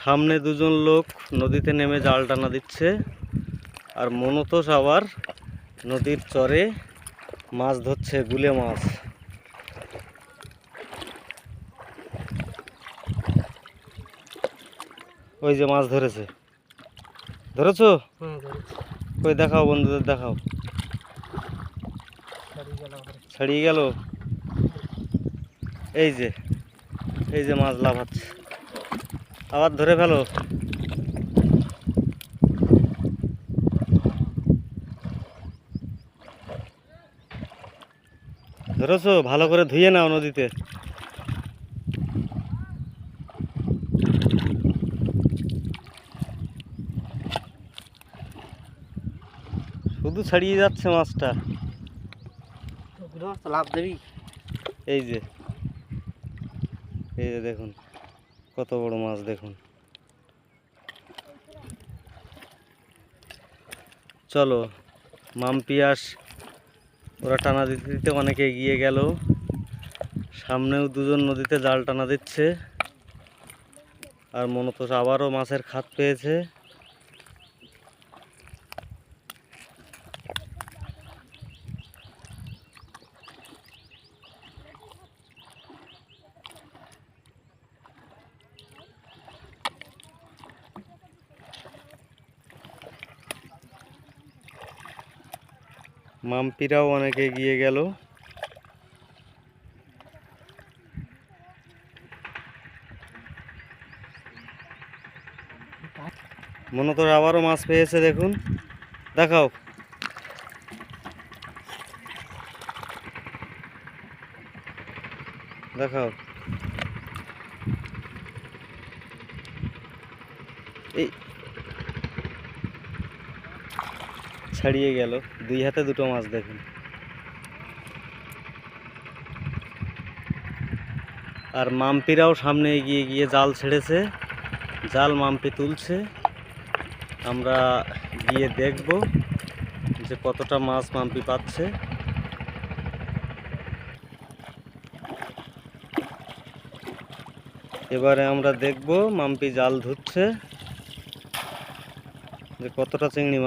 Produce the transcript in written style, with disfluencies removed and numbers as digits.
সামনে দুজন লোক নদীতে নেমে জাল টানা দিচ্ছে, আর মনতোষ আবার নদীর চরে মাছ ধরছে, গুলে মাছ। ওই যে মাছ ধরেছে, ধরেছো? কই দেখাও, বন্ধুদের দেখাও। ছাড়িয়ে গেল। এই যে এই যে মাছ লাফাচ্ছে, আবার ধরে ফেলো। ধরেছো? ভালো করে ধুয়ে নাও নদীতে। শুধু ছাড়িয়ে যাচ্ছে মাছটা। লাভ দেবি। এই যে এই যে দেখুন কত বড় মাছ, দেখুন। চলো, মাম্পিয়াস ওরা টানা দিতে দিতে অনেকে এগিয়ে গেল। সামনেও দুজন নদীতে জাল টানা দিচ্ছে, আর মনতোষ আবারও মাছের খাত পেয়েছে। মাম্পিরাও অনেকে এগিয়ে গেল। মনতোষ আবারও মাছ পেয়েছে, দেখুন। দেখাও। দেখাও। এই ছাড়িয়ে গেল, দুই হাতে দুটো মাছ, দেখুন। আর মাম্পিরাও সামনে এগিয়ে গিয়ে জাল ছেড়েছে, জাল মাম্পি তুলছে। আমরা গিয়ে দেখব যে কতটা মাছ মাম্পি পাচ্ছে। এবারে আমরা দেখব মাম্পি জাল ধুচ্ছে যে কতটা চিংড়ি মাছ